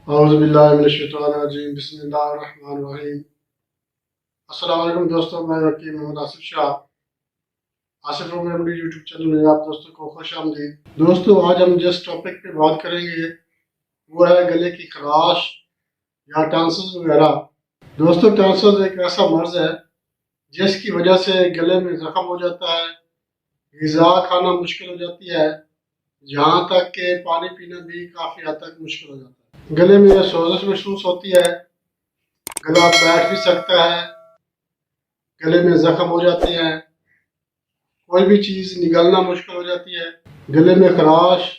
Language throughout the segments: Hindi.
औज़ुबिल्लाहिमिनश्शैतानिर्रजीम बिस्मिल्लाहिर्रहमानिर्रहीम। अस्सलाम वालेकुम दोस्तों, मैं वकील Mohammad Asif Shah Asif remedy YouTube channel में आप दोस्तों को खुश आमदीद। दोस्तों, आज हम जिस टॉपिक पे बात करेंगे वो है गले की खराश या टॉन्सिल्स वगैरह। दोस्तों, टॉन्सिल्स एक ऐसा मर्ज है जिसकी वजह से गले में जख्म हो जाता है, ग़िज़ा खाना मुश्किल हो जाती है, यहाँ तक कि पानी पीना भी काफ़ी हद तक मुश्किल हो जाता है। गले में सोजिश महसूस होती है, गला बैठ भी सकता है, गले में जख्म हो जाते हैं, कोई भी चीज़ निगलना मुश्किल हो जाती है, गले में खराश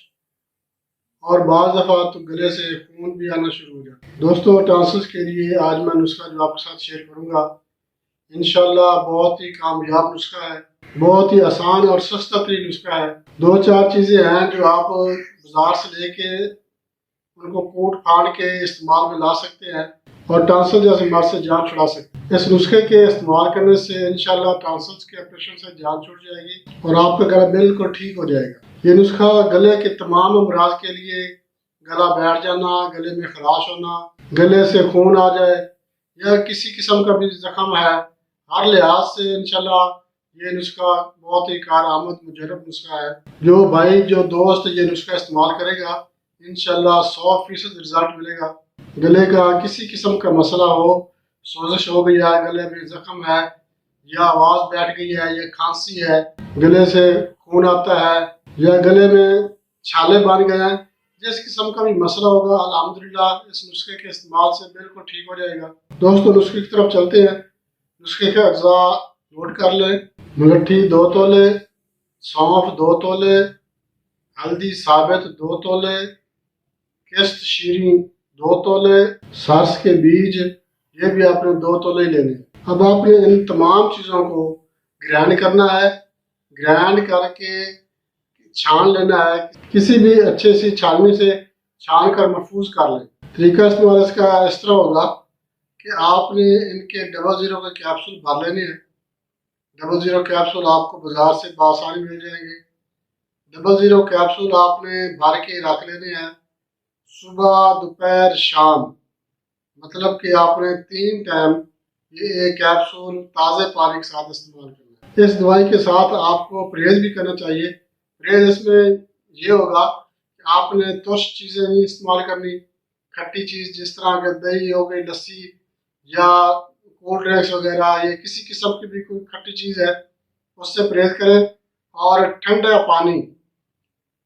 और बाज़ दफ़ा तो गले से खून भी आना शुरू हो जाता है। दोस्तों, टॉन्सिल्स के लिए आज मैं नुस्खा जो आपके साथ शेयर करूँगा, इंशाल्लाह बहुत ही कामयाब नुस्खा है, बहुत ही आसान और सस्ता तरीन नुस्खा है। दो चार चीज़ें हैं जो आप बाजार से लेके उनको कूट फाड़ के इस्तेमाल में ला सकते हैं और टॉन्सिल जैसे मर्ज से जान छुड़ा सकते हैं। इस नुस्खे के इस्तेमाल करने से इंशाल्लाह टॉन्सिल्स के ऑपरेशन से जान छूट जाएगी और आपका गला बिल्कुल ठीक हो जाएगा। ये नुस्खा गले के तमाम अमराज के लिए, गला बैठ जाना, गले में खराश होना, गले से खून आ जाए या किसी किस्म का भी जख्म है, हर लिहाज से इंशाल्लाह ये नुस्खा बहुत ही कारआमद मुजरब नुस्खा है। जो भाई जो दोस्त ये नुस्खा इस्तेमाल करेगा, इंशाल्लाह 100% रिजल्ट मिलेगा। गले का किसी किस्म का मसला हो, सोजिश हो गई है, गले में जख्म है या आवाज़ बैठ गई है या खांसी है, गले से खून आता है या गले में छाले बन गए हैं, जिस किस्म का भी मसला होगा, अल्हम्दुलिल्लाह इस नुस्खे के इस्तेमाल से बिल्कुल ठीक हो जाएगा। दोस्तों, नुस्खे की तरफ चलते हैं। नुस्खे के अज्जा नोट कर लें। मुलट्ठी 2 तोले, सौंफ 2 तोले, हल्दी साबित 2 तोले, किश्त शीरी 2 तोले, सरस के बीज ये भी आपने 2 तोले ही लेने। अब आपने इन तमाम चीज़ों को ग्राइंड करना है। ग्राइंड करके छान लेना है, किसी भी अच्छे सी छाननी से छान कर महफूज कर लें। तरीका इस्तेमाल इसका इस तरह होगा कि आपने इनके 00 के कैप्सूल भर लेने हैं। 00 कैप्सूल आपको बाजार से बआसानी मिल जाएंगे। 00 कैप्सूल आपने भर के रख लेने हैं। सुबह, दोपहर, शाम, मतलब कि आपने 3 टाइम ये एक कैप्सूल ताज़े पानी के साथ इस्तेमाल करना है। इस दवाई के साथ आपको परहेज भी करना चाहिए। परहेज इसमें ये होगा कि आपने तुर्श चीज़ें नहीं इस्तेमाल करनी। खट्टी चीज़ जिस तरह के दही हो गई, लस्सी या कोल्ड ड्रिंक्स वगैरह, ये किसी किस्म की भी कोई खट्टी चीज़ है उससे परहेज करें। और ठंडा पानी,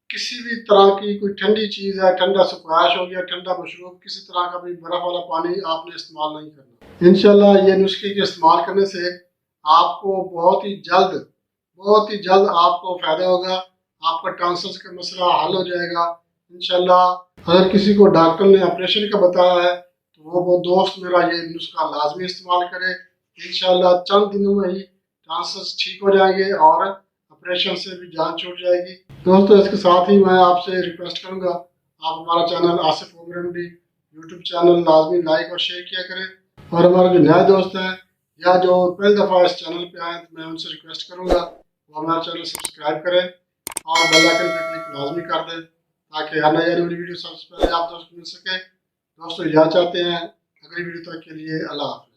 किसी भी तरह की कोई ठंडी चीज़ है, ठंडा स्क्वैश हो गया, ठंडा मशरूब, किसी तरह का भी बर्फ़ वाला पानी आपने इस्तेमाल नहीं करना। इंशाल्लाह ये नुस्खे के इस्तेमाल करने से आपको बहुत ही जल्द आपको फ़ायदा होगा। आपका टॉन्सिल्स का मसला हल हो जाएगा इंशाल्लाह। अगर किसी को डॉक्टर ने ऑपरेशन का बताया है तो वो दोस्त मेरा ये नुस्खा लाजमी इस्तेमाल करे। इंशाल्लाह चंद दिनों में ही टॉन्सिल्स ठीक हो जाएंगे और ऑपरेशन से भी जान छूट जाएगी। दोस्तों, इसके साथ ही मैं आपसे रिक्वेस्ट करूंगा, आप हमारा channel Asif home remedy YouTube channel लाजमी लाइक और शेयर किया करें। और हमारे जो नए दोस्त हैं या जो पहली दफ़ा इस चैनल पे आए तो मैं उनसे रिक्वेस्ट करूंगा वो हमारा चैनल सब्सक्राइब करें और बेल आइकन पर क्लिक लाजमी कर दें ताकि हर नई आने वाली वीडियो सबसे पहले आप दोस्त को मिल सके। दोस्तों, इजाज़त चाहते हैं। अगली वीडियो तक के लिए अल्लाह हाफ़िज़।